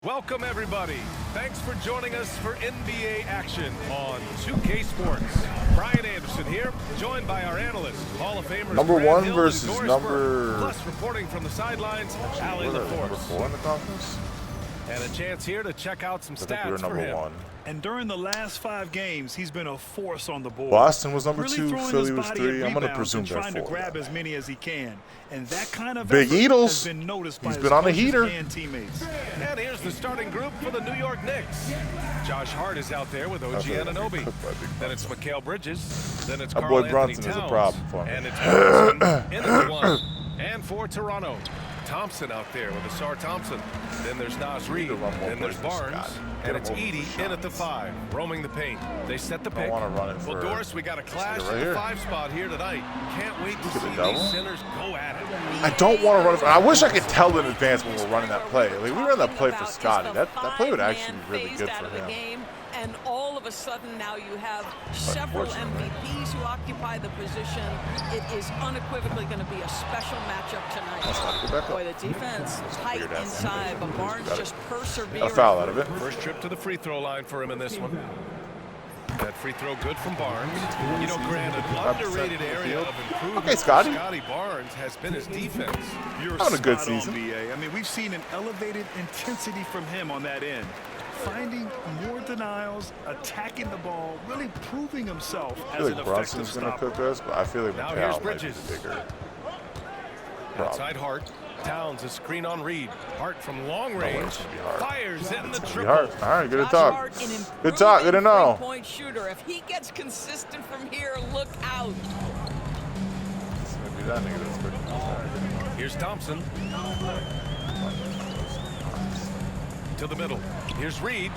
Welcome, everybody. Thanks for joining us for NBA action on 2K Sports. Brian Anderson here, joined by our analyst, Hall of Famers number Brad one Hill versus and number... Plus, reporting from the sidelines, Allie Number LaForce. 4 in the conference? And a chance here to check out some stats number for him. 1. And during the last 5 games, he's been a force on the board. Boston was number really 2, Philly was 3. I'm going to presume they're 4. Trying to grab as many as he can. And that kind of Big Eatles. has been noticed by He's his been on a coaches heater. and teammates. And here's the starting group for the New York Knicks. Josh Hart is out there with OG Anunoby. Then it's Mikal Bridges. Then it's That Karl boy Anthony Brunson Towns. is a problem for me. And it's Brunson in at the 1. And for Toronto, Thompson out there with Asar Thompson. Then there's Naz Reid. Then there's Barnes. And it's Edey in at the 5, roaming the paint. They set the pick. I want to run it for... Well, Doris, we got a clash right at the here. 5 spot here tonight. Can't wait to see these centers go at it. I don't want to run it for... I wish I could tell in advance when we're running that play. Like, we ran that play for Scotty. That play would actually be really good for him. And all of a sudden now you have several MVPs who occupy the position. It is unequivocally going to be a special matchup tonight. Boy, the defense tight inside, but Barnes just persevering. A foul out of it. First trip to the free throw line for him in this one. That free throw good from Barnes. You know, granted, underrated area of improvement. Okay, Scotty. Scotty Barnes has been his defense. You're having a good spot on, season. BA. I mean, we've seen an elevated intensity from him on that end. Finding more denials, attacking the ball, really proving himself I as feel an like effective Brunson's going to stopper. cook us, but I feel like Now here's Mikal might be Bridges. the bigger. Outside Hart. Towns a screen on Reid. Hart from long range. it's gonna be Hart. Fires in the Be triple. hard. All right, good to Josh talk. Hart, an Good talk. Good to know. improving three-point shooter. If he gets consistent from here, look out. It's going to be that nigga that's good. Here's Thompson. To the middle. Here's Reid.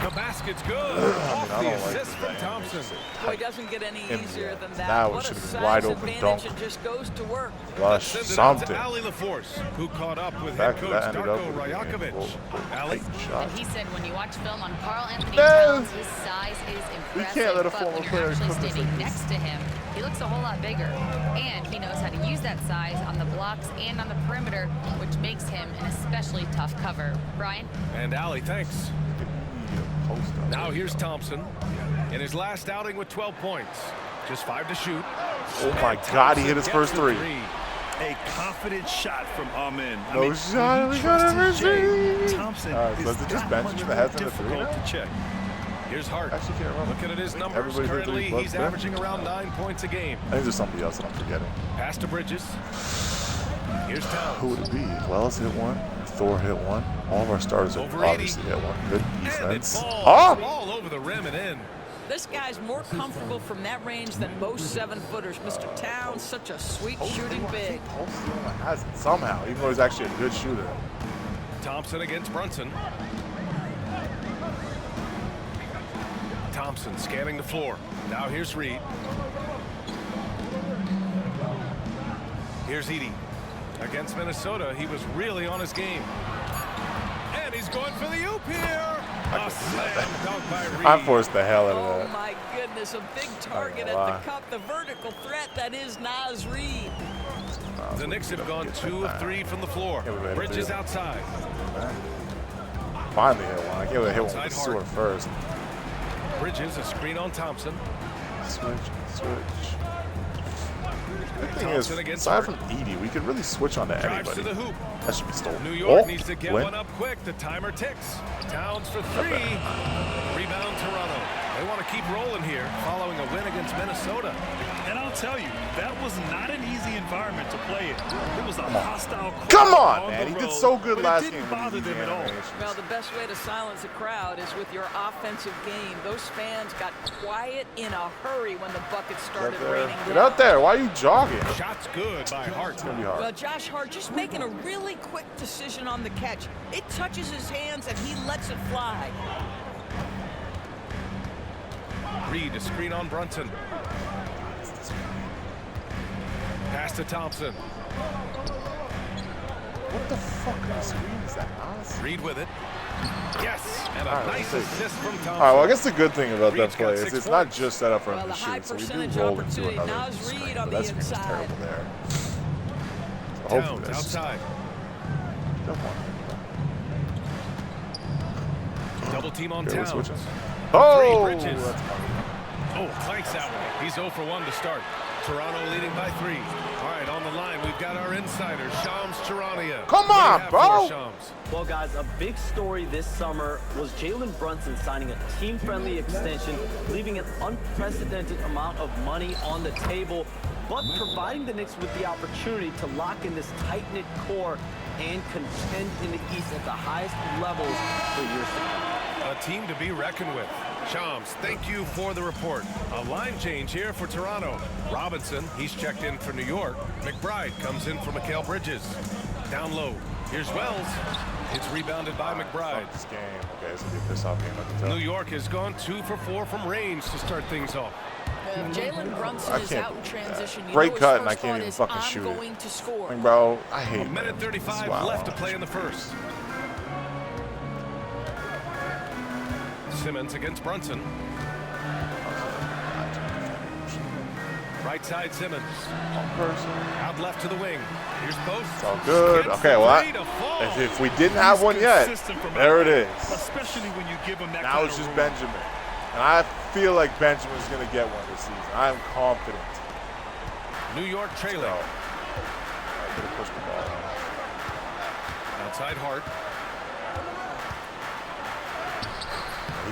The basket's good. Off I the don't like assist the from Thompson. Boy, it doesn't get any easier than that. Now it What a should have been size wide open advantage. dunk. It just goes to work. Flush Send it out to something. Allie LaForce, who caught up with Fact head that coach ended up Darko with a Rajakovic. game. Allie? Shot. And he said when you watch film on Karl Anthony No. Towns, his size is We impressive. can't let a but former when player you're actually cook us standing like this. next to him, he looks a whole lot bigger. And he knows how to use that size on the blocks and on the perimeter, which makes him an especially tough cover. Brian? And Allie, thanks. Now here's Thompson in his last outing with 12 points. Just 5 to shoot. Oh my God, he hit his first three. A confident shot from Amin. No shot, when we you got trust him his in Jay, three. Thompson All right, so is is it just that Benjamin much that has more him at three difficult now? to check. Here's Hart. Actually can't remember. Looking at his numbers, Everybody hit currently three he's plus averaging around 9 points a game. I think there's somebody else that I'm forgetting. Pass to Bridges. Here's Towns. Who would it be? Wells hit one. Thor hit one. All of our starters have Over 80. obviously hit one. Good And it defense. falls Oh! all over the rim and in. This guy's more comfortable from that range than most 7-footers. Mr. Towns, such a sweet shooting big. Has it somehow, even though he's actually a good shooter. Thompson against Brunson. Thompson scanning the floor. Now here's Reid. Here's Edey. Against Minnesota, he was really on his game. And he's going for the oop here. A slam dunk by Reid. I forced the hell out of Oh that. my goodness, a big target at the cup, the vertical threat that is Naz Reid. The Knicks have gone 2 of 3 from the floor. Bridges outside. Finally hit one. I can't really hit one Outside with the Hart. sword first. Bridges, a screen on Thompson. Switch. The thing is, Thompson against aside Hart. from Edey, we could really switch on to Drives to anybody. the hoop. That should be stolen. New York Oh, needs to get win. one up quick. The timer ticks. Towns for 3. Rebound Toronto. They want to keep rolling here following a win against Minnesota. And I'll tell you, that was not an easy environment to play in. It was a hostile crowd Come on, the man. He did road, so good but last it game. didn't with bother these them at all. animations. Well, the best way to silence a crowd is with your offensive game. Those fans got quiet in a hurry when the buckets started raining Get down. out there. Why are you jogging? Shots good by Hart. It's going to be hard. Well, Josh Hart just making a really quick decision on the catch. It touches his hands and he lets it fly. Reid, a screen on Brunson. Pass to Thompson. What the fuck kind of screen is that, Nas? Reid with it. Yes, and a All right, nice let's see. assist from Thompson. All right, well, I guess the good thing about that Reid's got play is 6 it's not points. just set up for Well, him to the high shoot, so we do percentage roll into opportunity. another Naz screen, Reid but on that the screen was inside. terrible there. So hopefully Towns that's just- outside. Come on. Double team on Okay, we're Towns. switching. Three, Oh, Bridges. that's funny. Oh, clanks that one. He's 0 for 1 to start. Toronto leading by 3. All right, on the line, we've got our insider, Shams Charania. Come What do you on, have bro. for us, Shams? Well, guys, a big story this summer was Jalen Brunson signing a team-friendly extension, leaving an unprecedented amount of money on the table, but providing the Knicks with the opportunity to lock in this tight-knit core and contend in the East at the highest levels for years to come. A team to be reckoned with. Shams, thank you for the report. A line change here for Toronto. Robinson, he's checked in for New York. McBride comes in for Mikal Bridges. Down low. Here's Wells. It's rebounded by McBride. Fuck this game. Okay, it's gonna be a piss-off game. I can tell. New York has gone 2 for 4 from range to start things off. Jalen Brunson I is can't out in believe that. transition. You Great know his cut, and I first can't thought even is, fucking I'm shoot it. going to score. Like, bro, I hate A minute 35 left to play in the first. Simmons against Brunson. Right side Simmons. Out left to the wing. Here's post. It's all good. Gets Okay, the well, three to fall. if we didn't have one yet, there it is. Especially when you give him that Now kind it's of just room. Benjamin. And I feel like Benjamin's going to get one this season. I am confident. New York trailing. So, I could have pushed the ball. Outside Hart.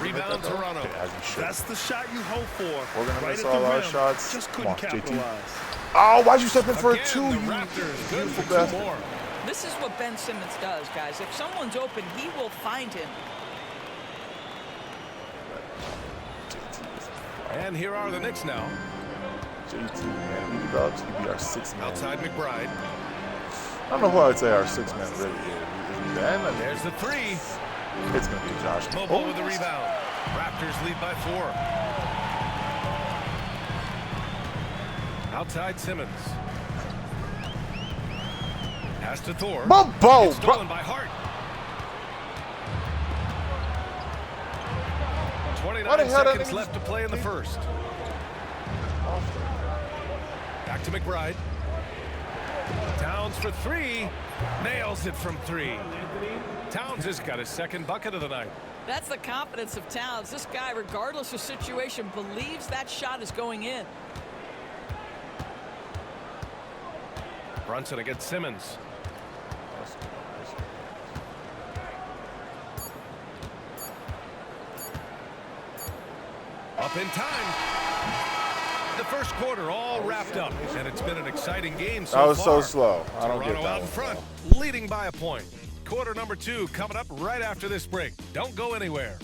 Rebound Toronto. Okay, as he should. That's the shot you hope for. We're going to right miss at all the our rim. shots. Just Come couldn't on, JT. capitalize. Oh, why'd you step in for Again, a 2? the You Raptors good beautiful for 2 bastard. more. This is what Ben Simmons does, guys. If someone's open, he will find him. And here are the Knicks now. JT, man, he develops. He'd be our 6th man. Outside McBride. I don't know who I would say our 6th man really is. Is he Ben? I mean, There's the 3. it's going to be Josh. Mobile with the rebound. Raptors lead by 4. Outside Simmons. Pass to Thor. Bumbo! It's stolen by Hart. 29 seconds left to play in the first. Back to McBride. Towns for 3. Nails it from 3. Towns has got his 2nd bucket of the night. That's the confidence of Towns. This guy, regardless of situation, believes that shot is going in. Brunson against Simmons. Up in time. The first quarter all wrapped up, and it's been an exciting game so far. That was so slow. I don't Toronto get that out in one. front, leading by a point. Quarter number 2 coming up right after this break. Don't go anywhere.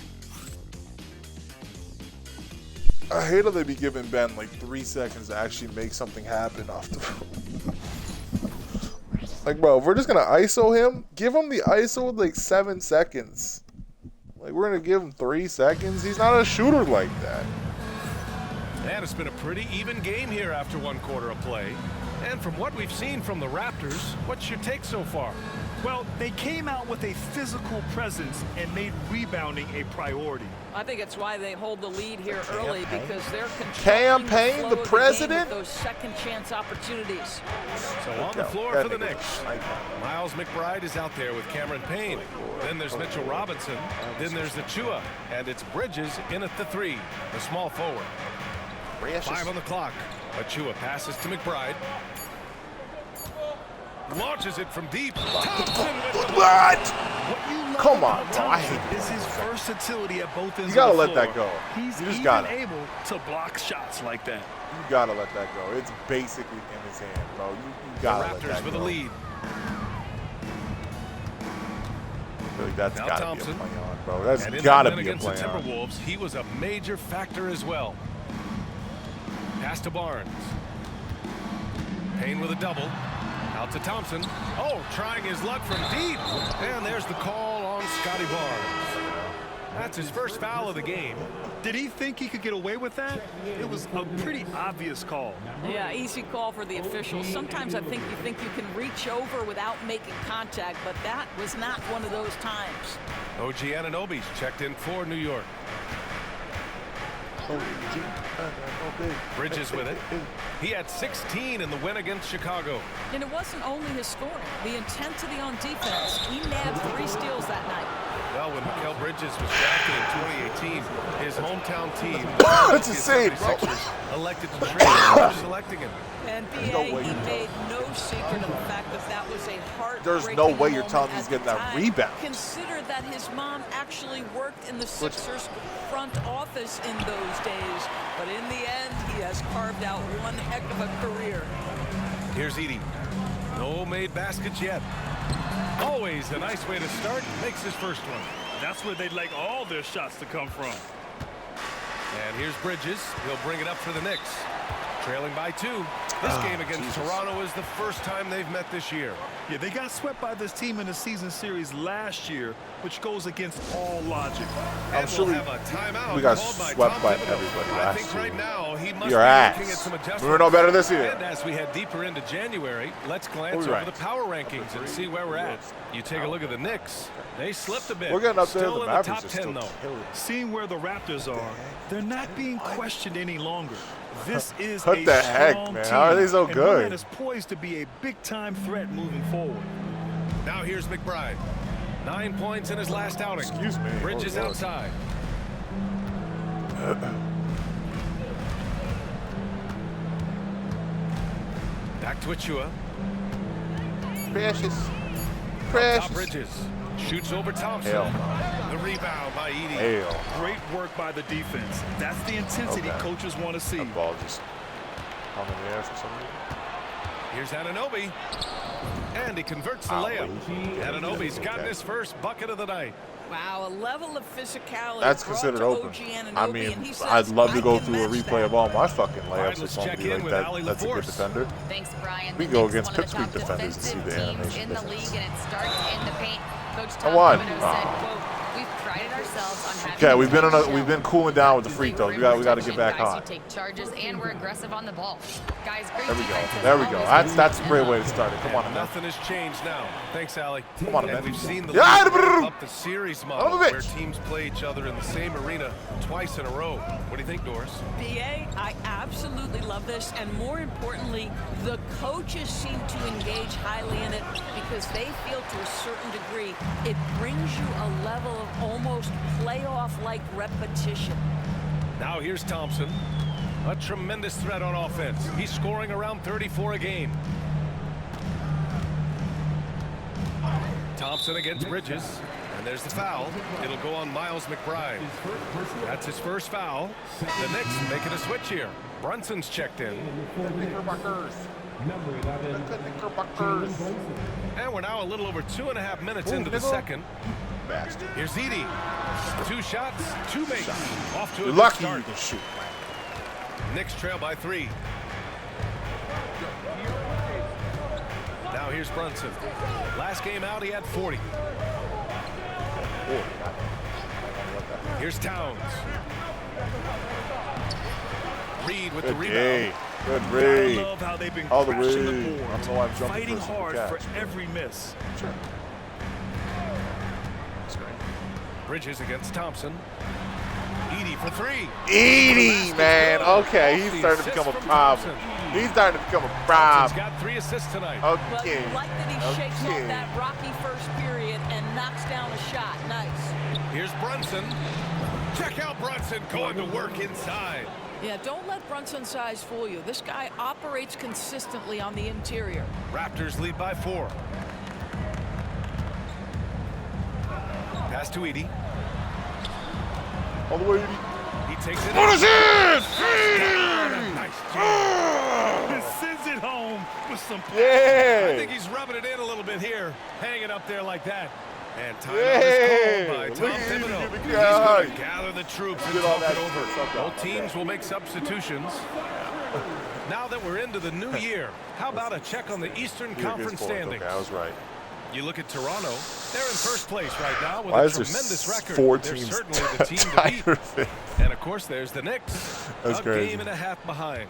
I hate how they be giving Ben like 3 seconds to actually make something happen off the Like, bro, if we're just going to ISO him, give him the ISO with like 7 seconds. Like, we're going to give him 3 seconds? He's not a shooter like that. And it's been a pretty even game here after 1 quarter of play. And from what we've seen from the Raptors, what's your take so far? Well, they came out with a physical presence and made rebounding a priority. I think it's why they hold the lead here early, because they're Campaign, controlling the flow of president? game with those second chance opportunities. So on the floor That for the nigga. Knicks. Miles McBride is out there with Cameron Payne. Then there's Mitchell Robinson. Then there's Achua. And it's Bridges in at the 3, the small forward. 5 on the clock. Achua passes to McBride. Launches it from deep. Thompson with the What? What you love Come on, about bro. I Thompson hate is his versatility at both ends You gotta of the let that floor. go. He's You just even gotta. able to block shots like that. You got to let that go. It's basically in his hand, bro. You The got to let Raptors that with go. a lead. I feel like that's Now got to be a Thompson. play on, bro. That's And in got that to win be a against the play on. Timberwolves, he was a major factor as well. Pass to Barnes. Payne with a double. Out to Thompson. Oh, trying his luck from deep. And there's the call on Scotty Barnes. That's his first foul of the game. Did he think he could get away with that? It was a pretty obvious call. Yeah, easy call for the officials. Sometimes I think you can reach over without making contact, but that was not one of those times. OG Anunoby's checked in for New York. Bridges with it. He had 16 in the win against Chicago. And it wasn't only his scoring. The intensity on defense. He nabbed 3 steals that night. Well, when Mikal Bridges was drafted in 2018, his hometown team, That's insane, the bro. 76ers, elected to trade him for selecting him. And no BA, way he you're made no secret of the fact that that was a heartbreaking There's no way you're moment telling me he's at getting the that time. rebound. Consider that his mom actually worked in the Sixers front office in those days. But in the end, he has carved out one heck of a career. Here's Edie. No made baskets yet. Always a nice way to start. Makes his first one. That's where they'd like all their shots to come from. And here's Bridges. He'll bring it up for the Knicks. Trailing by 2. This game against Toronto is the first time they've met this year. Yeah, they got swept by this team in the season series last year, which goes against all logic. And sure we'll have a timeout we got called by swept Tom by Thibodeau. everybody I last think year. right now he must Your be ass. looking at some adjustments. We were no better this year. And as we head deeper into January, let's glance We're over right. the power rankings and see where we're at. You take a look at the Knicks. They slipped a bit. We're getting up there. Still The in the Mavericks top are 10, still though. killing. Seeing where the Raptors are, they're not being questioned any longer. This is What a the heck, strong man? team, How are they so and one good? that is poised to be a big-time threat moving forward. Now here's McBride. 9 points in his last outing. Excuse me. Bridges Oh, Lord. outside. Back to Achua. Precious. Top Precious. Bridges. Shoots over Thompson. Hell no. The rebound by Edie. Hell. Great work by the defense. That's the intensity Okay. coaches want to see. That ball just hung in the air for some reason. Here's Anunoby. And he converts the layup. Anunoby's gotten his first bucket of the night. Wow, a level of physicality. That's brought considered to open. OG Anunoby, I and mean, he says, I'd love to "I go can through a match replay that." of all my fucking All right, layups with let's check somebody in like with that. Ali That's a good LaForce. defender. Thanks, Brian. We The go Knicks, against one of the Pittsburgh top defenders and see the defensive animation teams in the difference. league, and it starts in the paint. Coach I Tom won. Thibodeau said, quote, "We've prided ourselves on having Okay, we've been a on show. we've been cooling down with the free throws. We got to get back guys on. who take charges and we're aggressive on the ball. Guys, great There we go. defense has There we go. always That's a been great way to start it. Come on, man. Nothing has changed now. Thanks, Allie. Come on, and man. we've seen the Yeah, league brrr. up the series Son model of a bitch. where teams play each other in the same arena twice in a row. What do you think, Doris? BA, I absolutely love this, and more importantly, the coaches seem to engage highly in it because they feel to a certain degree it brings you a level of almost playoff-like repetition. Now here's Thompson. A tremendous threat on offense. He's scoring around 34 a game. Thompson against Bridges. And there's the foul. It'll go on Miles McBride. That's his first foul. The Knicks making a switch here. Brunson's checked in. And we're now a little over 2.5 minutes into the second. Bastard. Here's Edie. 2 shots, 2 makes. Off to a You're good lucky you start. can shoot. Knicks trail by 3. Now here's Brunson. Last game out, he had 40. Here's Towns. Reed with the Good rebound. day. Good Gotta read. love how they've been All the crashing the read. I don't boards, know why I'm jumping fighting first in the hard catch. for every miss. Sure. That's great. Bridges against Thompson. Edie for 3. Edie, man. Okay, he's The starting to assist become a from problem. Thompson. He's starting to become a Thompson's problem. got 3 assists tonight. But Okay. like that he shakes off Okay. that rocky first period and knocks down a shot. Nice. Here's Brunson. Check out Brunson going to work inside. Yeah, don't let Brunson's size fool you. This guy operates consistently on the interior. Raptors lead by 4. Pass to Edie. All the way, Edie. He takes it. What is this? Nice jam. He sends it home with some I Yeah. think he's rubbing it in a little bit here. Hanging up there like that. And timeout Yeah. is called by Look Tom at Edie Thibodeau. get the He's guy. going to gather the troops and Did all talk that it over. stuff down. Both teams will make substitutions. Now that we're into the new year, how about a check on the Eastern Conference standings? Okay, I was right. You look at Toronto, they're in first place right now with Why a is there tremendous record. 4 They're teams certainly the team to beat. tighter than- And of course, there's the Knicks. That's a crazy. game and a half behind.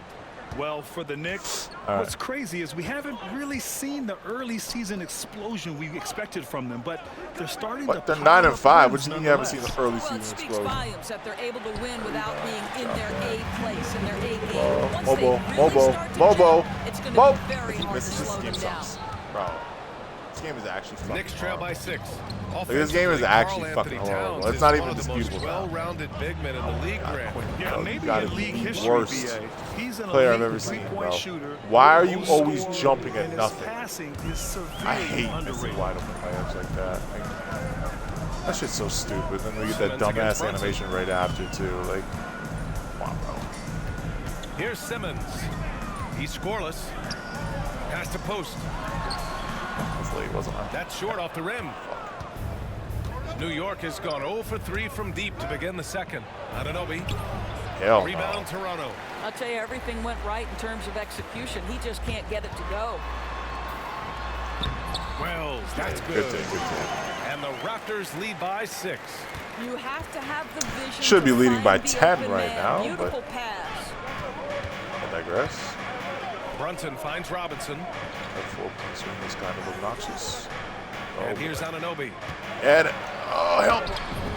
Well, for the Knicks, All what's crazy is we haven't really seen the early season explosion we expected from them, but they're starting to But they're pile 9 and up 5. wins What do you mean you haven't seen nonetheless. the early Well, season it speaks explosion? volumes that they're able to win without being in their A place, in their A game. Once Mobo, they really Mobo, start to Mobo, gel, it's going Mo. to be very If he hard to misses this slow game them down. sucks. Bro. This game is actually fucking Knicks trail by 6. Like, this game is actually fucking Karl-Anthony horrible. Towns It's not is even one of the most disputable now. well-rounded big men in the league, Grant. Yeah, maybe gotta in be league the history, worst BA. He's an player I've elite ever seen, three-point bro. shooter. Why are you Goal always scorer, jumping at and his nothing? passing is severely I hate missing underrated. wide open layups like that. Like, that shit's so stupid. Then we get that Simmons against dumbass Brunson. animation right after too. Like, come on, bro. Here's Simmons. He's scoreless. Pass to post. That's late, wasn't I? That's short off the rim. New York has gone 0 for 3 from deep to begin the second. Anunoby. Hell no. Rebound Toronto. I'll tell you, everything went right in terms of execution. He just can't get it to go. Wells, that's Good good. team, good team. And the Raptors lead by 6. You have to have the vision. Should be to leading by find the 10 open right man. now, Beautiful but- pass. I digress. Brunson finds Robinson. That 4-point swing was kind of obnoxious. And here's Anunoby. And oh, help!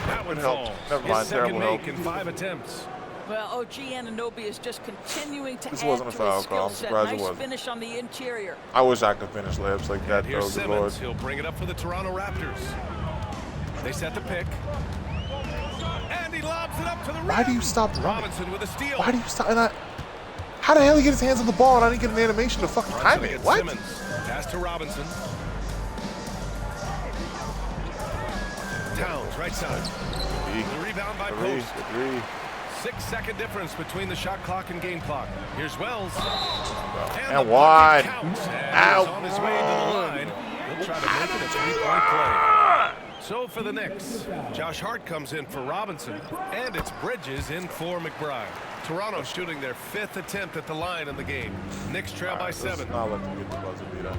That one help. falls. Never His mind, second terrible make help. in 5 attempts. Well, OG Anunoby is just continuing to This add wasn't a to foul his call. skill I'm set. surprised it Nice wasn't. finish on the interior. I wish I could finish layups like that, though. Here's Good lord. Simmons. He'll bring it up for the Toronto Raptors. They set the pick. And he lobs it up to the rim. Why do you stop running? Robinson with a steal. Why do you stop? And how the hell did he get his hands on the ball and I didn't get an animation to fucking Brunson time it? against What? Simmons. Pass to Robinson. Towns, right side. The rebound by Three, Post. three. 6-second difference between the shot clock and game clock. Here's Wells. And the one. bucket counts. And Ow. he's on his way to the line. He'll try to make it a 3-point play. So for the Knicks, Josh Hart comes in for Robinson, and it's Bridges in for McBride. Toronto shooting their 5th attempt at the line in the game. Knicks trail by 7. Let's not let them get the buzzer beater.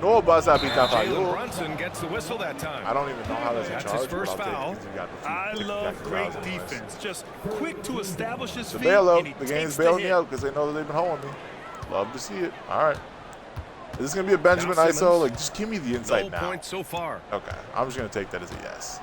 No buzzer beater for Jalen you. Brunson gets the whistle that time. I don't even know how that's a That's charge. his first but I'll take it foul. 'cause he got the I two love great fouls anyways. defense. Just quick to establish his The feet. bailout. and he The game's takes bailing me hit. out because they know that they've been holding me. Love to see it. All right. Is this going to be a Benjamin Now ISO? Simmons. Like, just give me the insight No now. points so far. Okay. I'm just going to take that as a yes.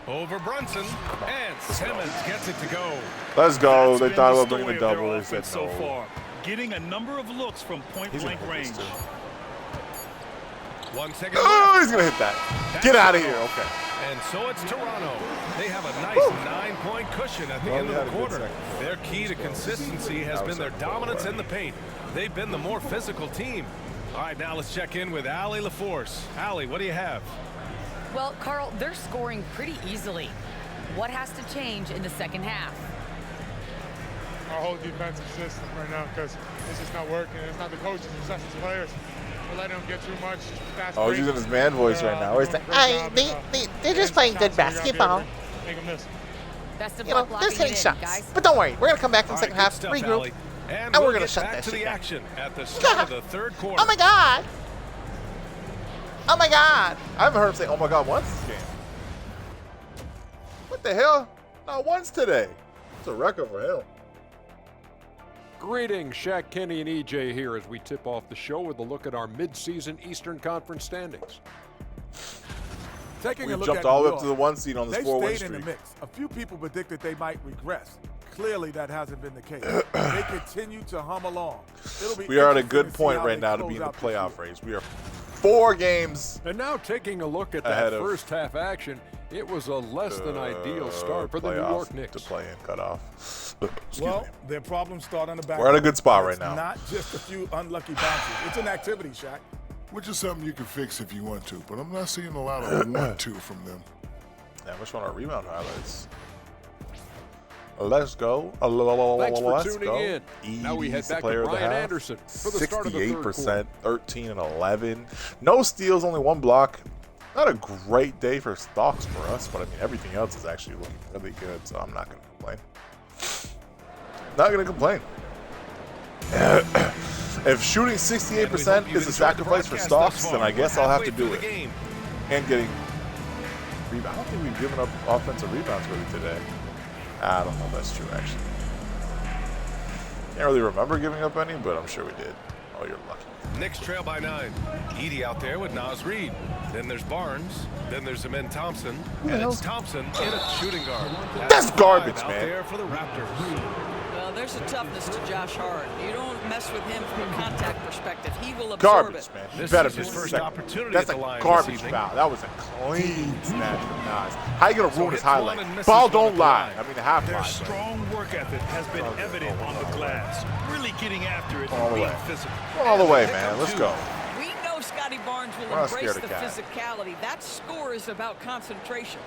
Over Brunson, and Simmons gets it to go. Let's go. That's They been thought the about bringing the story of their double. They said offense so no. far, getting a number of looks from He's point-blank going to hit range. this too. 1 second Oh, left. he's going to hit that. Get out of here. Okay. And so it's Toronto. They have a nice 9-point cushion at the Well, end they of had the a good quarter. second. Their key to consistency has been their dominance in the paint. They've been the more physical team. All right, now let's check in with Allie LaForce. Allie, what do you have? Well, Carl, they're scoring pretty easily. What has to change in the second half? Our whole defensive system right now because it's just not working. It's not the coaches, it's us as players. We're letting them get too much fast Oh, he's breaks. using his man voice right now. He's They're like, doing a great job and, they're just getting playing good shots, so we gotta be able basketball. to Make them miss. Best of You know, luck they're locking just hitting it in, shots. guys. But don't worry, we're going to come back in the All second right, half, good stuff, regroup. Allie. And we're we'll gonna get shut back that to shit the down. action at the start of the third quarter. Oh my God. Oh my God. I haven't heard him say, oh my God, once this game. What the hell? Not once today. It's a record for him. Greetings, Shaq, Kenny, and EJ here as we tip off the show with a look at our mid-season Eastern Conference standings. Taking We a look jumped at all the New way up to the York, 1 seed on this they 4-win stayed in the streak. mix. A few people predicted they might regress. Clearly, that hasn't been the case. They continue to hum along. It'll be We are at a interesting good to see point how right they now to close be in the out this year. playoff race. We are 4 games And now taking a look at Ahead that of, first half action, it was a less than ideal start for the New playoff York to Knicks. play in cutoff. Excuse Well, me. their problems start on the back. We're at a good spot right It's now. Not just a few unlucky bounces. It's an activity, Shaq. Which is something you can fix if you want to, but I'm not seeing a lot of want to from them. Yeah, which one are rebound highlights? Let's go. Thanks for Let's tuning go. in. Now we head Edie's the back player to of the Brian half. Anderson for the start of the third quarter. 68%, 13 and 11. No steals, only 1 block. Not a great day for stocks for us, but I mean everything else is actually looking really good, so I'm not going to complain. Not going to complain. If shooting 68% is a sacrifice for stocks, then I guess I'll have to do it. And getting rebound. I don't think we've given up offensive rebounds really today. I don't know if that's true, actually. Can't really remember giving up any, but I'm sure we did. Oh, you're lucky. Knicks trail by 9. Edie out there with Nas Reed. Then there's Barnes. Then there's Amen Thompson. And it's Thompson in a shooting guard. That's garbage, out man. there for the Raptors. Well, there's a toughness to Josh Hart. You don't mess with him from a contact perspective. He will absorb Garbage, it. man. This Better is his miss first second. opportunity That's at a the line garbage this evening. foul. That was a clean snatch from Nas. How you gonna So ruin his hits one highlight? and misses Ball one don't at the lie. line. I mean, the half Their line. strong work ethic has been evident on the glass. Really getting after it All and the being way. physical. All the way, man. Let's go. We know Scotty Barnes will We're not embrace scared the of Cat. physicality. That score is about concentration.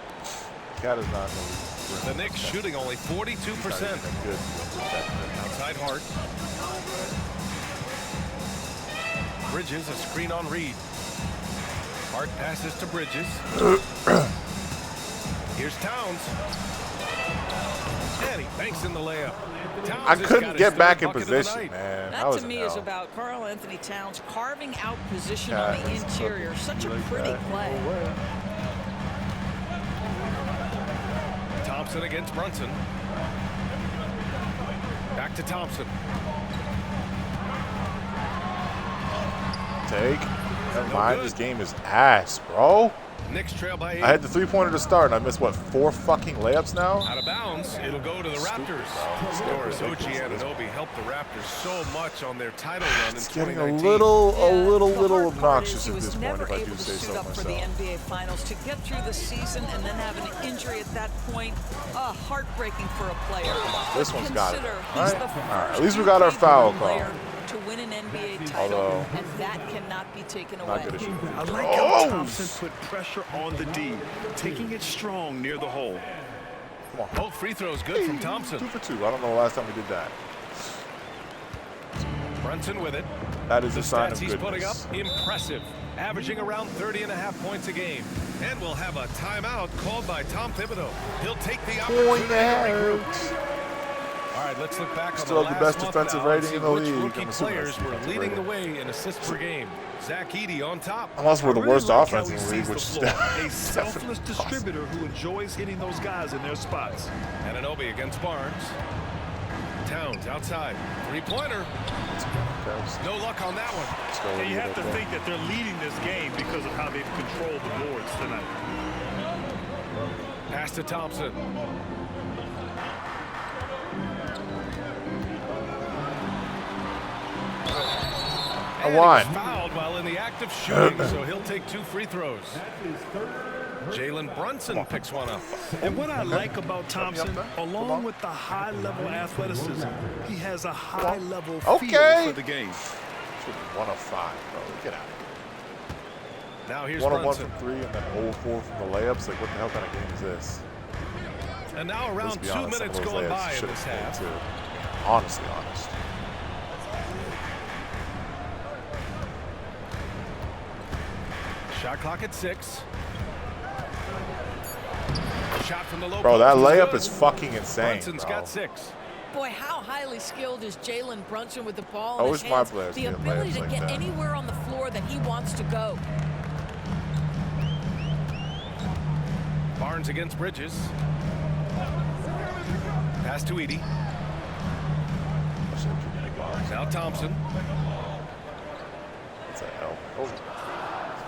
Cat is not really The Knicks shooting only 42%. good. Outside Hart. Bridges, a screen on Reed. Hart passes to Bridges. Here's Towns. And he banks in the layup. Towns I has got couldn't his get third back in bucket of the position, night. man. That was to a me hell. is about Karl Anthony Towns carving out position Cat on the is interior. fucking Such a like pretty that. play. No way. Thompson against Brunson. Back to Thompson. Take. Never mind. This game is ass, bro. Knicks trail by 8. I had the three-pointer to start, and I missed, what, 4 fucking layups now? Out of bounds. It'll go to the Raptors. Doris Ochianunoby helped the Raptors so much on their title run It's in getting a 2019. little The hard part obnoxious is he at was this point, never if I able do to say suit so up for the myself. NBA Finals. To get through the season and then have an injury at that point, heartbreaking for a player. This one's got it. Consider All he's right. the All right. first At least we got our foul NBA call. player to win an NBA title, Although, and that cannot be taken not away. good as you. I like how Thompson put pressure on the D, taking it strong near the hole. Come on. Both free throws good from Thompson. 2 for 2. I don't know the last time we did that. Brunson with it. That is The a sign stats of he's putting up, goodness. impressive. Averaging around 30.5 points a game. And we'll have a timeout called by Tom Thibodeau. He'll take the opportunity to regroup. All right, let's look back Still on the have the last best month defensive now and rating see in the which league. rookie I'm assuming players that's were defensive leading the rating. way in assists per game. Zach Edey on top. Unless we're the I really worst like how offense he in the league, sees which is floor. A definitely selfless possible. distributor who enjoys hitting those guys in their spots. Anunoby against Barnes. Towns outside. Three-pointer. No luck on that one. And you have to think that they're leading this game because of how they've controlled the boards tonight. Pass to Thompson. I won. And he was fouled while in the act of shooting, so he'll take 2 free throws. Jalen Brunson picks one up. And what I like about Thompson, along with the high-level athleticism, he has a high-level feel for the game. 1 of 5, bro. Get out. Now here's 1 of 1 Brunson. from 3 and then 0 of 4 from the layups. Like, what the hell kind of game is this? And now around Let's be 2 honest, some minutes of those going layups by in should this have half. played too. Honestly, honest. Shot clock at 6. Shot from the low Bro, that post layup good. is fucking insane, Brunson's bro. got 6. Boy, how highly skilled is Jalen Brunson with the ball I in his wish my hands. players The could hit ability layups to like get that. anywhere on the floor that he wants to go. Barnes against Bridges. Pass to Edey. Now Thompson. What's that hell? Oh.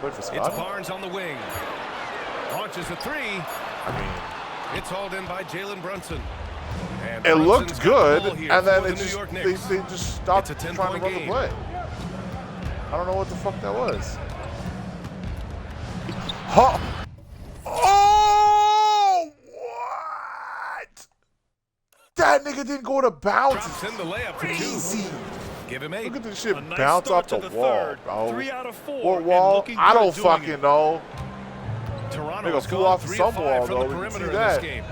Good for It's Scott. Barnes on the wing. Launches a 3. I mean, It's hauled in by Jalen Brunson. And it looked Brunson's got the good, ball here and then for it the New just York they Knicks. just stopped It's a trying to 10-point run the game. play. I don't know what the fuck that was. Huh. Oh, what? That nigga didn't go to bounce. Drops in the layup for 2. Crazy. Give him 8. Look at this shit A nice bounce off start the to the wall, third. bro. 3 out of 4, What and wall? looking I good don't doing fucking it. know. Toronto's Nigga flew gone off 3 some of 5 wall, from though. the We can perimeter see in this that. game.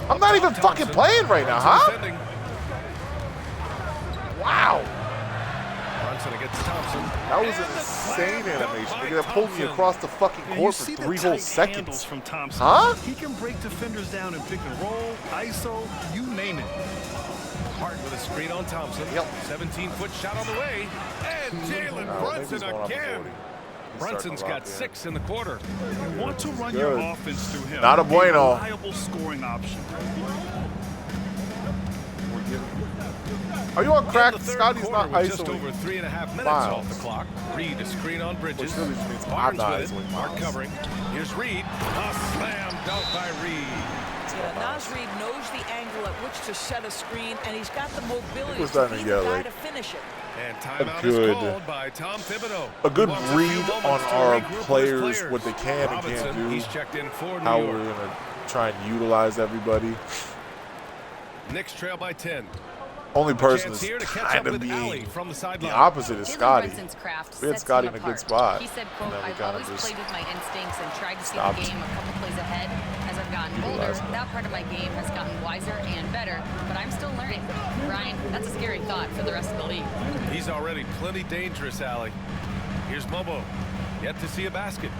I'm not even fucking playing right now, huh? Defending. Wow. Brunson against Thompson. That was an insane animation. Nigga, that pulled me across the fucking And you court for see the 3 whole tight seconds. handles from Thompson. Huh? He can break defenders down in pick and roll, ISO, you name it. Hart with a screen on Thompson. Yep. 17-foot shot on the way. And Jalen Oh, maybe Brunson he's going off the again. 40. He's Brunson's starting got to lock 6 in the quarter. You want to run good. your offense through him. Not a bueno. Reliable scoring option. in. We're giving Are you on crack? In the third Scotty's quarter not with just isoing. over 3.5 minutes Miles. off the clock. Reed a screen on Bridges. Which really just means I'm Barnes not with it. isoing Mark Miles. covering. Here's Reed. A slam dunk by Reed. Yeah, Naz Reid knows the angle at which to set a screen, and he's got the mobility Who's to that be in the yellow? guy to finish it. And timeout good- is called by Tom Thibodeau. A good Who wants a few read on moments to our regroup with his players, what they can and Robinson, can't do. He's checked in for New How York. we're gonna try and utilize everybody. Knicks trail by 10. Only person Chance is here to catch kind up of with being Allie from the the sideline. opposite is Jalen Scotty. Brunson's craft We had sets Scotty him in a good apart. spot. He said, And quote, then we I've kinda always just played with my instincts and tried to see stopped. the game a couple plays ahead. As I've gotten older, Utilize that part of my game has gotten wiser and better, but I'm still learning. Ryan, that's a scary thought for the rest of the league. He's already plenty dangerous, Allie. Here's Mobo. Yet to see a basket.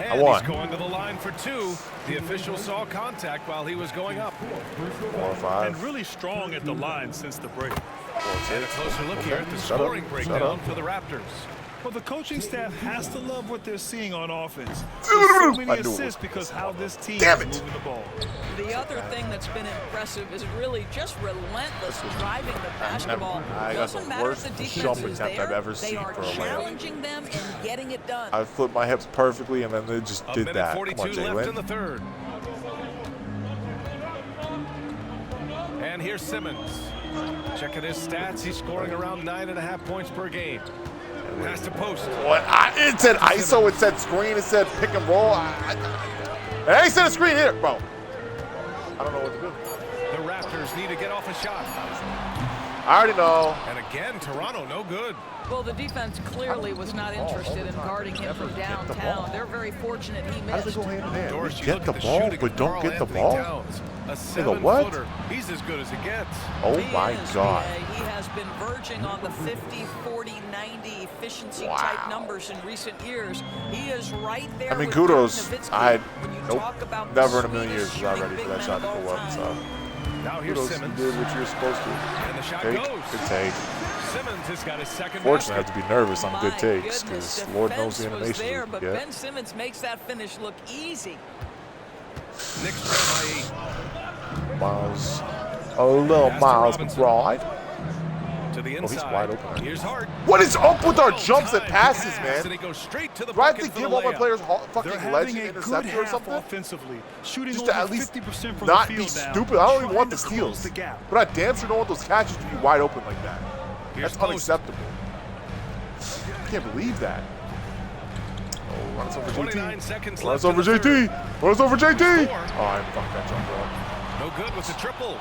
And won. he's going to the line for two. The official saw contact while he was going up. 4 or 5. And really strong at the line since the break. 4 or 6. And a closer look here at the Shut up. scoring Shut breakdown up. for the Raptors. Well, the coaching staff has to love what they're seeing on offense. There's so many I knew it assists was- because how this team Damn is it. moving the ball. The other thing that's been impressive is really just relentless driving the basketball. I got Doesn't the matter worst if the defense jump is attempt there. I've ever They seen are for a layup. challenging them and getting it done. I flipped my hips perfectly, and then they just A did minute that. 42 Come on, left in the Jalen. third. And here's Simmons. Checking his stats, he's scoring around 9.5 points per game. Pass to post. What? It said ISO, it said screen, it said pick and roll. It ain't said a screen here, bro. I don't know what to do. The Raptors need to get off a shot. I already know. And again, Toronto, no good. Well, the defense clearly was not interested in guarding him from downtown. They're very fortunate he How does missed. it go hand in hand? Doris, We you get look the at ball, shooting but of don't Karl get the Anthony ball? Towns. A Nigga, what? 7-footer. He's as good as it gets. Oh He my is, God. BA. He has been verging on the 50, 40, 90 efficiency type numbers in recent years. He is right there. I mean, with kudos. Dirk Nowitzki I when you nope, talk about never the in a million years was I sweetest ready for shooting that shot to big man go of up. all So time. Now here's kudos, you Simmons. did what you're supposed to. And the shot Take, goes. good take. Simmons has got his second Fortunately, I basket. have to be nervous on My good takes goodness, because Lord knows the defense was animation there, we but can Ben get. Simmons makes that finish look easy. Knicks trail by 8. Miles, a little Pass to Miles Robinson. McBride. To the Oh, he's inside. wide open. Here's Hart. What is up with our No jumps and time to passes, pass, And man? he goes straight to the Do I have bucket to for give the all my layup. players They're fucking having legend a good interceptor or half something? offensively, shooting Just over to at least 50% from not the be field now, stupid. I don't even trying want the to close steals. the gap. But I damn sure don't want those catches to be wide open like that. Here's That's Post. unacceptable. I can't believe that. Oh, run us over 29 JT. seconds Run us left over in the JT. third. Run us over JT. Four. Oh, I fucked that jump, bro. No good with the triple.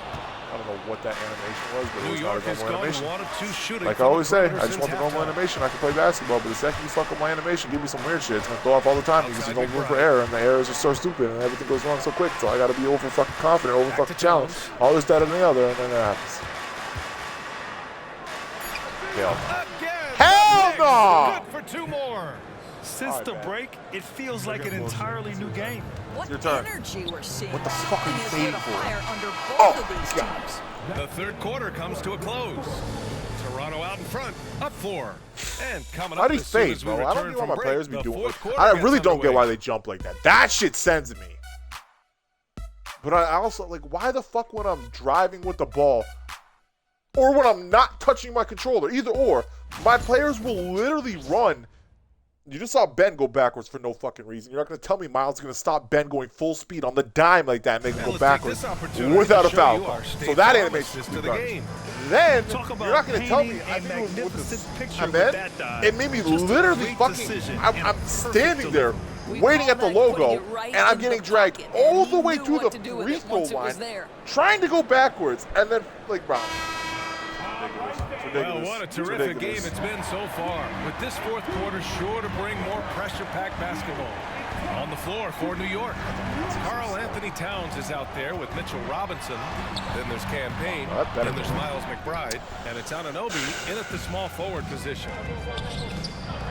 I don't know what that animation was, but it New was not York a has normal gone animation. 1 of 2 shooting. Like I from the always say, I perimeter just want the since normal halftime. animation. I can play basketball, but the second you fuck up my animation, give me some weird shit. It's gonna throw off all the time because there's no room for error, and the errors are so stupid, and everything goes wrong so quick. So I gotta be over fucking confident, over Back fucking to challenged, Towns. all this, that, and the other, and then that happens. Hell, Again. Hell the Knicks. no! Good for 2 more. Since All right, the man. break, it feels like an entirely new game. What Your turn. energy we're seeing. What the fuck are you Something is lit fading for? afire under both Oh, of these yeah. teams. The third quarter comes to a close. Toronto out in front, up 4. And coming How up do you as soon fade, as we bro? I don't return know why from my break, players be the doing. fourth quarter I gets really don't get underway. why they jump like that. That shit sends me. But I also like, why the fuck when I'm driving with the ball, or when I'm not touching my controller, either or, my players will literally run. You just saw Ben go backwards for no fucking reason. You're not going to tell me Miles is going to stop Ben going full speed on the dime like that and make him go Let's take backwards this opportunity without to a show foul you call. our So state that promises animation to the game. Then Talk about you're not going to tell me. painting I a think it was with magnificent the picture and with then that dive. it made me Just a literally great fucking. decision I'm and perfect standing there We waiting call at the that putting logo, it right and I'm in getting the dragged pocket, all and the he way knew to what the to do with free it throw once it was line, there. trying to go backwards, and then like Brown. It's Well, ridiculous. what a It's terrific game ridiculous. it's been so far. With this fourth quarter sure to bring more pressure-packed basketball. On the floor for New York, Karl Anthony Towns is out there with Mitchell Robinson. Then there's Campaign. Oh, that better Then there's be. Miles McBride. And it's Anunoby in at the small forward position.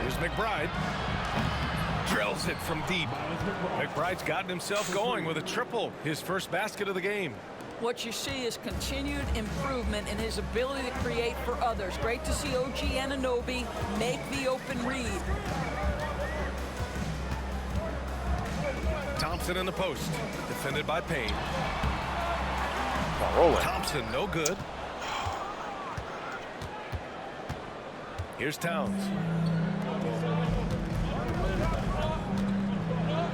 Here's McBride. Drills it from deep. McBride's gotten himself going with a triple. His first basket of the game. What you see is continued improvement in his ability to create for others. Great to see OG Anunoby make the open read. Thompson in the post. Defended by Payne. Rolling. Thompson no good. Here's Towns.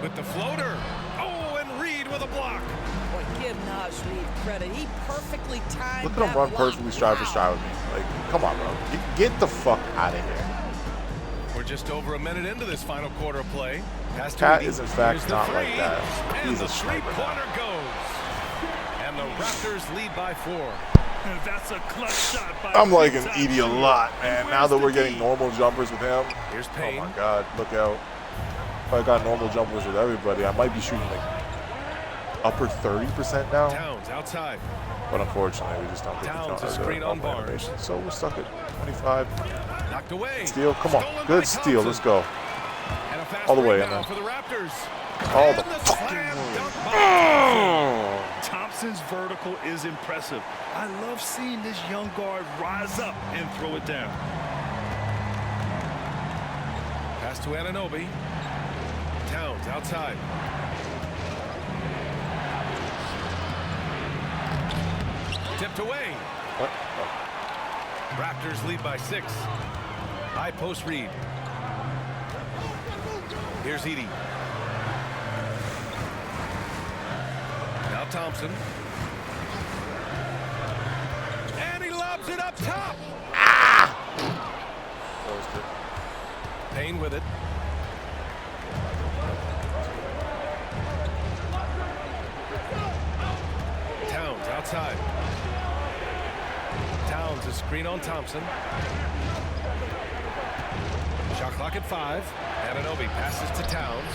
With the floater. Oh, and Reed with a block. Boy, give Naz Reid credit. He perfectly timed. Look at him run perfectly stride for stride with me. Like, come on, bro. Get the fuck out of here. We're just over a minute into this final quarter of play. Cat is in fact not like that. He's a sniper. sniper. Three-pointer goes. And the Raptors lead by 4. That's a clutch shot by I'm liking Edie a lot, man. Now that we're getting normal jumpers with him. Here's Payne. Oh my God, look out. If I got normal jumpers with everybody, I might be shooting like upper 30% now. Towns outside. But unfortunately, we just don't get Towns the a screen on Barnes. So we're stuck at 25. Knocked away. Steal, come on. Stolen Good by steal, let's Thompson. go. And a fast All the way in rebound there. for the Raptors. All And the slam fucking dunk by Thompson. Thompson's vertical is impressive. I love seeing this young guard rise up and throw it down. Pass to Anunoby. Towns outside. Tipped away. What? Raptors lead by 6. High post Reed. Here's Edie. Now Thompson. And he lobs it up top. Payne with it. Towns outside. Towns a screen on Thompson. Shot clock at 5. Anunoby passes to Towns.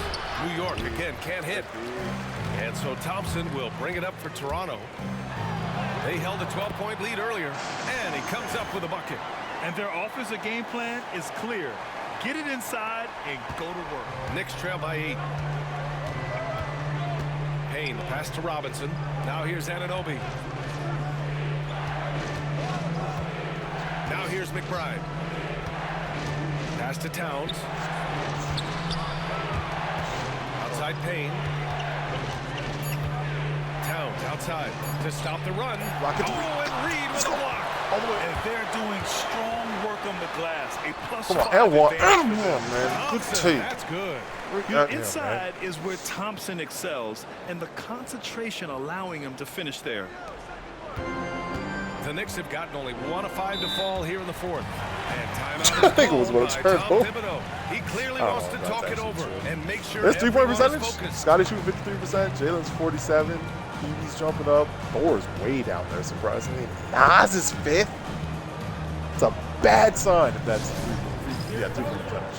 New York again can't hit. And so Thompson will bring it up for Toronto. They held a 12-point lead earlier, and he comes up with a bucket. And their offensive game plan is clear. Get it inside and go to work. Knicks trail by 8. Payne, pass to Robinson. Now here's Anunoby. Now here's McBride. Pass to Towns. Outside Payne. Towns outside to stop the run. Rocket. Oh, and Reed with a block. And they're doing strong work on the glass. A plus Come on, 5 and one. advantage. Man. Good Thompson, take. that's good. Inside is where Thompson excels, and the concentration allowing him to finish there. The Knicks have gotten only 1 of 5 to fall here in the 4th. And timeout I is think it was called what it by turned Tom out. Thibodeau. He clearly I don't wants know to if that's talk it actually over true. and make sure That's 3-point everyone is percentage. focused. Scotty shooting 53%. Jalen's 47. Evie's jumping up. Thor's way down there, surprisingly. Nas is 5th. It's a bad sign if that's 3-point percentage.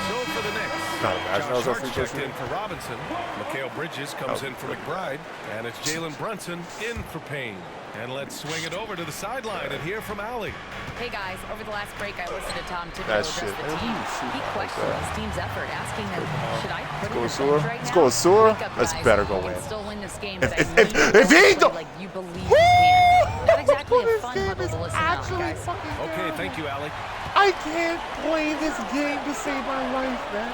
So for the Knicks, Not imagine that was Josh our free Hart throw checked in for Robinson. Mikal Bridges comes in for McBride. And it's Jalen Brunson in for Payne. And let's swing it over to the sideline and hear from Allie. Hey guys, over the last break, I listened to Tom Thibodeau That address shit. the team. He questioned his team's effort, asking them, should I put in the Sewer. bench right Let's now? go with Sewer. Wake up, Let's guys. better go You can in. still win this game, If- but if- I need if- you if to he play don't- like you believe you can. Not exactly a fun huddle to listen to, guys. Okay, thank you, Allie. I can't play this game to save my life, man.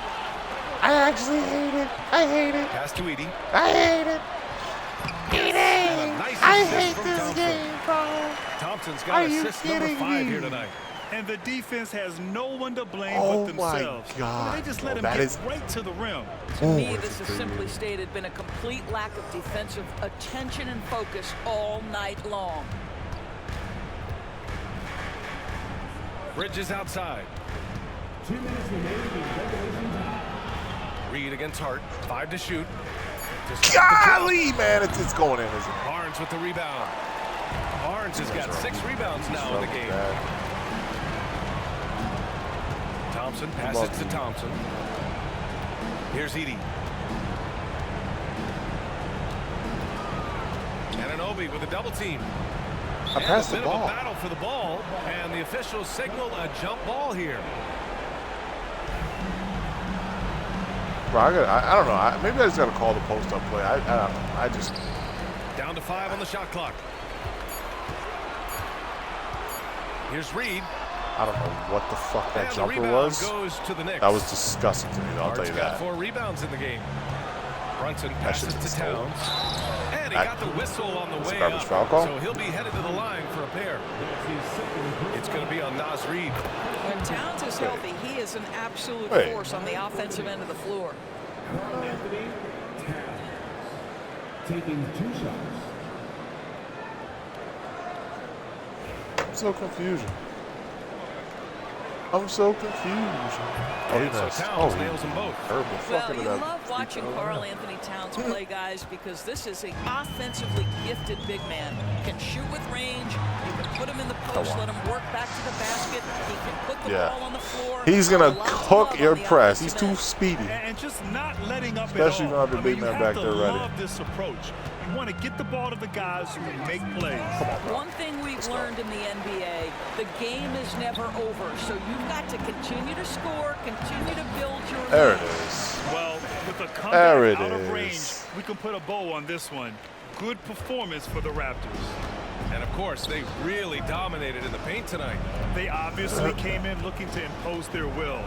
I actually hate it. I hate it. Pass to Edie. I hate it. And a nice I assist hate from this Thompson. game, bro. Thompson's Are got you assist number kidding 5 me? here tonight. And the defense has no one to blame Oh but my themselves. God, They just bro, let him that get is- right to the rim. To me, this has simply stated been a complete lack of defensive attention and focus all night long. Bridges outside. 2 minutes remaining. Reed against Hart. 5 to shoot. To stop the count. Golly, man, it's going in, isn't it? Barnes with the rebound. Barnes has got 6 rebounds now in the game. Thompson passes to Thompson. Here's Edie. Anunoby with a double team. I passed and the a bit ball. of a battle for the ball, and the officials signal a jump ball here. Bro, I don't know. Maybe I just got to call the post-up play. I don't know. I just... Down to 5 on the shot clock. Here's Reed. I don't know what the fuck that And the jumper rebound was. goes to the Knicks. That was disgusting to me, though, I'll tell Hart's you got that. 4 rebounds in the game. Brunson passes should've to been stolen. Towns. And he got the whistle on the way up. Foul call? So he'll be headed to the line for a pair. It's going to be on Naz Reid. When Towns is healthy, he is an absolute force on the offensive end of the floor. Anthony taking 2 shots. I'm so confused. I'm so confused. Oh, he So Towns nails them both. Well, you love watching Karl Anthony Towns play, guys, because this is an offensively gifted big man. He can shoot with range. You can put him in the post, let him work back to the basket. He can put the ball on the floor. He's going to cook your press. He's too speedy. And just not letting up especially at all. if you have your big man back there ready. I love this approach. You want to get the ball to the guys who can make plays. One thing we've learned in the NBA, the game is never over. So you've got to continue to score, continue to build your lead. There it is. Well, with a comeback out of range, we can put a bow on this one. Good performance for the Raptors. And, of course, they really dominated in the paint tonight. They obviously came in looking to impose their will,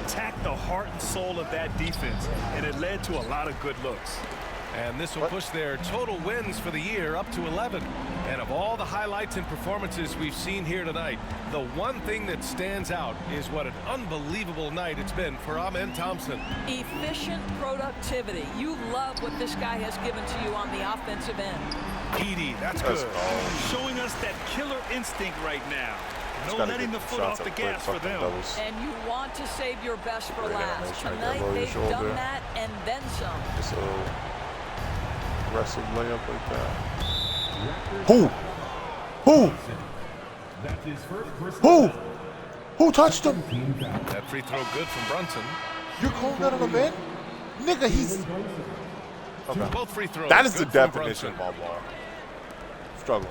attack the heart and soul of that defense, and it led to a lot of good looks. And this will push their total wins for the year up to 11. And of all the highlights and performances we've seen here tonight, the one thing that stands out is what an unbelievable night it's been for Amen Thompson. Efficient productivity. You love what this guy has given to you on the offensive end. Edie, that's good. Showing us that killer instinct right now. No letting the foot off the gas for them. And you want to save your best for last. Tonight they've done that and then some. So aggressive layup like that. Who? Who touched him? That free throw good from Brunson. You're calling that on a man? Nigga, he's... Okay. Both free throws. That is the definition of ball. Struggling.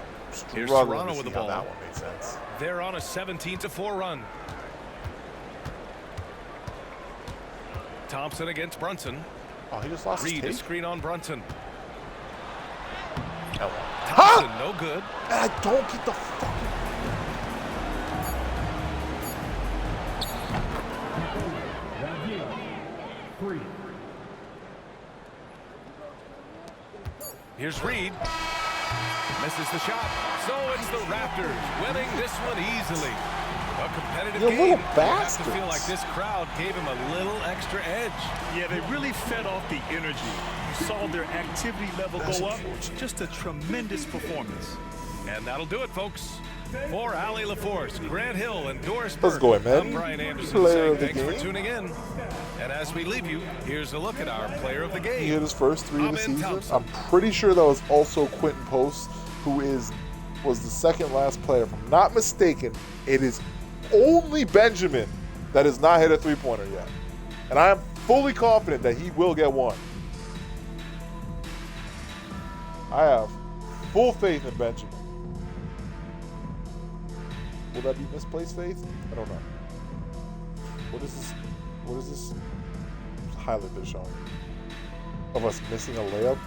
Here's Toronto with the ball. That one made sense. They're on a 17-4 run. Thompson against Brunson. Oh, he just lost Reid his a screen on Brunson. Thompson, huh? No good. And I don't get the fucking... Here's Reid. Misses the shot. So it's the Raptors winning this one easily. A competitive game. Little I bastards. feel like this crowd gave him a little extra edge. Yeah, they really fed off the energy. You saw their activity level go up. Just a tremendous performance. And that'll do it, folks. For Allie LaForce, Grant Hill, and Doris Let's Burke, go, man. I'm Brian Anderson Player saying of the thanks for game. tuning in. And as we leave you, here's a look at our player of the game. He hit his first 3 of the Amen season. Thompson. I'm pretty sure that was also Quentin Post, who was the second last player. If I'm not mistaken, it is only Benjamin that has not hit a three-pointer yet. And I am fully confident that he will get one. I have full faith in Benjamin. Will that be misplaced faith? I don't know. What is this highlight they're showing? Of us missing a layup?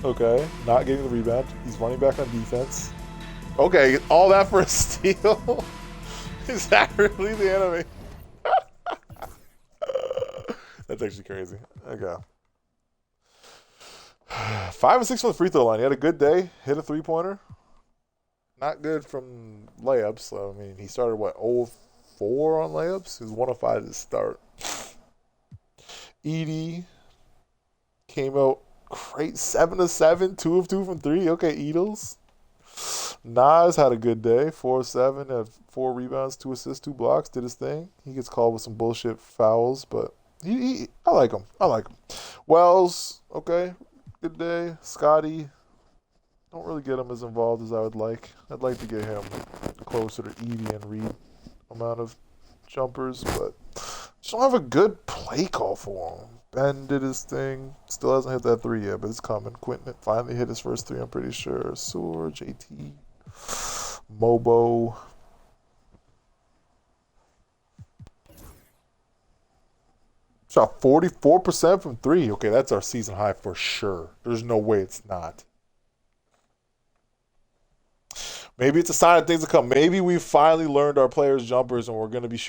Okay, not getting the rebound. He's running back on defense. Okay, all that for a steal? Is that really the enemy? That's actually crazy. Okay. 5 of 6 from the free throw line. He had a good day. Hit a three-pointer. Not good from layups. So, I mean, he started, 0-4 on layups? He was 1 of 5 to start. Edie came out great. 7 of 7. 2 of 2 from 3. Okay, Edels. Nas had a good day. 4 of 7. Had 4 rebounds, 2 assists, 2 blocks. Did his thing. He gets called with some bullshit fouls, but I like him. Wells, okay. Good day. Scotty. Don't really get him as involved as I would like. I'd like to get him closer to Edie and Reid amount of jumpers, but just don't have a good play call for him. Ben did his thing. Still hasn't hit that 3 yet, but it's coming. Quentin finally hit his first 3, I'm pretty sure. Sewer, JT, Mobo. Shot 44% from 3. Okay, that's our season high for sure. There's no way it's not. Maybe it's a sign of things to come. Maybe we finally learned our players' jumpers and we're going to be shooting